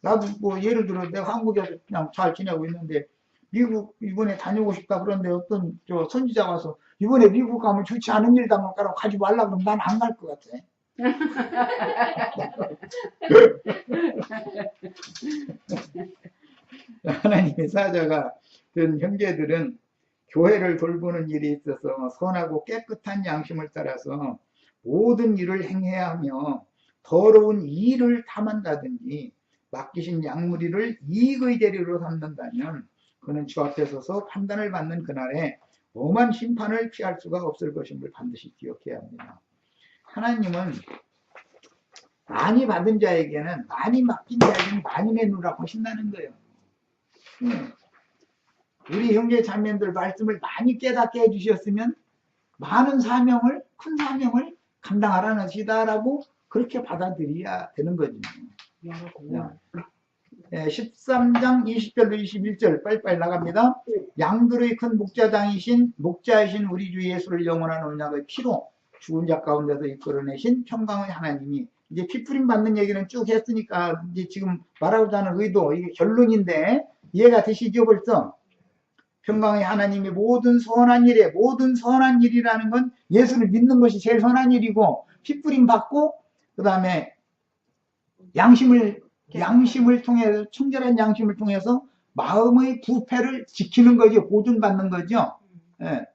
나도 뭐 예를 들어 내가 한국에서 그냥 잘 지내고 있는데 미국 이번에 다녀오고 싶다 그런데 어떤 저 선지자 와서 이번에 미국 가면 좋지 않은 일 당할 거라고 가지 말라 그러면 난 안 갈 것 같아. 하나님의 사자가 된 형제들은 교회를 돌보는 일이 있어서 선하고 깨끗한 양심을 따라서 모든 일을 행해야 하며 더러운 일을 탐한다든지 맡기신 양무리를 이익의 재료로 삼는다면 그는 주 앞에 서서 판단을 받는 그날에 엄한 심판을 피할 수가 없을 것임을 반드시 기억해야 합니다. 하나님은 많이 받은 자에게는 많이 맡긴 자에게는 많이 내놓으라고 하신다는 거예요. 우리 형제 자매들 말씀을 많이 깨닫게 해주셨으면 많은 사명을, 큰 사명을 감당하라는 것이다라고 그렇게 받아들여야 되는 거죠. 13장 20절로 21절 빨리빨리 나갑니다. 양들의 큰 목자이신 우리 주 예수를 영원한 언약의 피로 죽은 자 가운데서 이끌어내신 평강의 하나님이, 이제 피부림 받는 얘기는 쭉 했으니까 이제 지금 말하고자 하는 의도, 이게 결론인데 이해가 되시죠 벌써? 평강의 하나님이 모든 선한 일이라는 건 예수를 믿는 것이 제일 선한 일이고, 피부림 받고 그 다음에 양심을 통해서, 청결한 양심을 통해서 마음의 부패를 지키는 거죠. 보존받는 거죠. 예.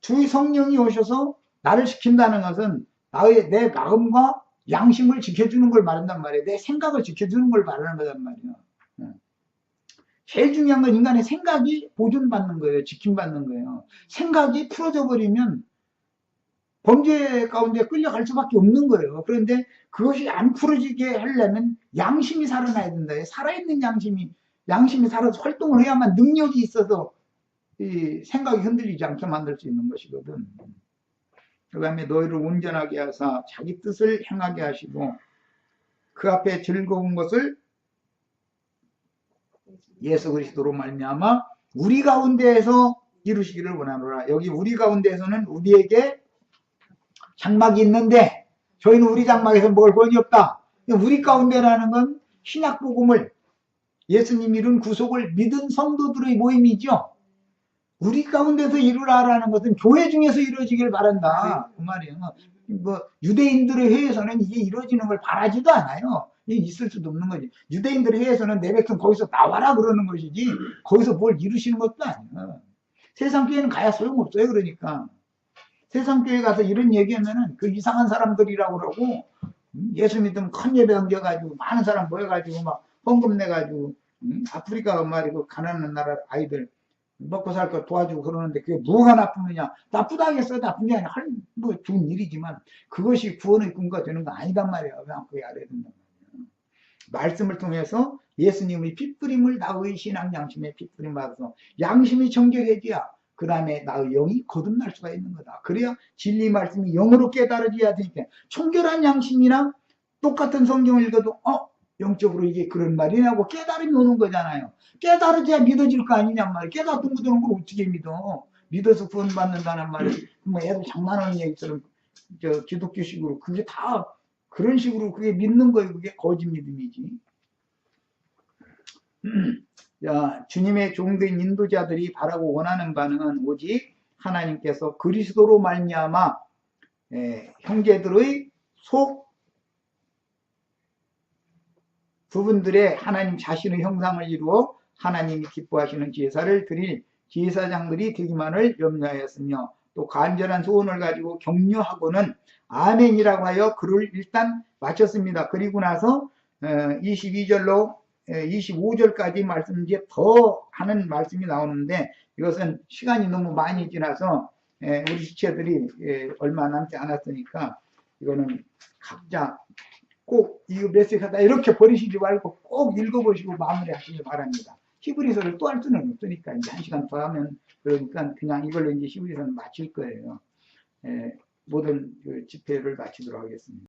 주의 성령이 오셔서 나를 지킨다는 것은 내 마음과 양심을 지켜주는 걸 말한단 말이에요. 내 생각을 지켜주는 걸 말하는 거단 말이에요. 예. 제일 중요한 건 인간의 생각이 보존받는 거예요. 지킴받는 거예요. 생각이 풀어져 버리면 범죄 가운데 끌려갈 수밖에 없는 거예요. 그런데 그것이 안 풀어지게 하려면 양심이 살아나야 된다. 살아있는 양심이 살아서 활동을 해야만 능력이 있어서 이 생각이 흔들리지 않게 만들 수 있는 것이거든. 그 다음에 너희를 온전하게 하사 자기 뜻을 행하게 하시고 그 앞에 즐거운 것을 예수 그리스도로 말미암아 우리 가운데에서 이루시기를 원하노라. 여기 우리 가운데에서는 우리에게 장막이 있는데 저희는 우리 장막에서 먹을 권이 없다. 우리 가운데라는 건 신약복음을, 예수님 이룬 구속을 믿은 성도들의 모임이죠. 우리 가운데서 이루라라는 것은 교회 중에서 이루어지길 바란다 그 말이에요. 뭐 유대인들의 회에서는 이게 이루어지는 걸 바라지도 않아요. 이게 있을 수도 없는 거지. 유대인들의 회에서는 내 백성 거기서 나와라 그러는 것이지 거기서 뭘 이루시는 것도 아니에요. 세상 교회는 가야 소용없어요. 그러니까 세상 교회 가서 이런 얘기하면은 그 이상한 사람들이라고 그러고, 예수 믿으면 큰 예배 얹어가지고 많은 사람 모여가지고 막 헌금 내가지고 아프리카 말이고 가난한 나라 아이들 먹고 살 거 도와주고 그러는데 그게 뭐가 나쁘느냐? 나쁘다 하겠어요. 나쁜 게 아니라 뭐 좋은 일이지만 그것이 구원의 근거가 되는 거 아니단 말이에요. 그냥 그게 알아야 된단 말이에요. 말씀을 통해서 예수님의 핏부림을 나의 신앙 양심의 핏부림 받아서 양심이 정결해져야 그 다음에 나의 영이 거듭날 수가 있는 거다. 그래야 진리 말씀이 영으로 깨달아져야 되니까 청결한 양심이랑 똑같은 성경을 읽어도 영적으로 이게 그런 말이냐고 깨달음이 오는 거잖아요. 깨달아져야 믿어질 거 아니냔 말이에요. 깨닫고 묻는 걸 어떻게 믿어? 믿어서 구원받는다는 말이 뭐 애들 장난하는 얘기처럼 기독교식으로 그게 다 그런 식으로 그게 믿는 거예요. 그게 거짓 믿음이지. 주님의 종된 인도자들이 바라고 원하는 바는 오직 하나님께서 그리스도로 말미암아 형제들의 속 부분들의 하나님 자신의 형상을 이루어 하나님이 기뻐하시는 제사를 드릴 제사장들이 되기만을 염려하였으며 또 간절한 소원을 가지고 격려하고는 아멘이라고 하여 글을 일단 마쳤습니다. 그리고 나서 22절로 25절까지 말씀 이제 더 하는 말씀이 나오는데 이것은 시간이 너무 많이 지나서 우리 지체들이 얼마 남지 않았으니까 이거는 각자 꼭 이거 메시지 하다 이렇게 버리시지 말고 꼭 읽어보시고 마무리하시기 바랍니다. 히브리서를 또 할 수는 없으니까 이제 1시간 더 하면 그러니까 그냥 이걸로 이제 히브리서는 마칠 거예요. 모든 그 집회를 마치도록 하겠습니다.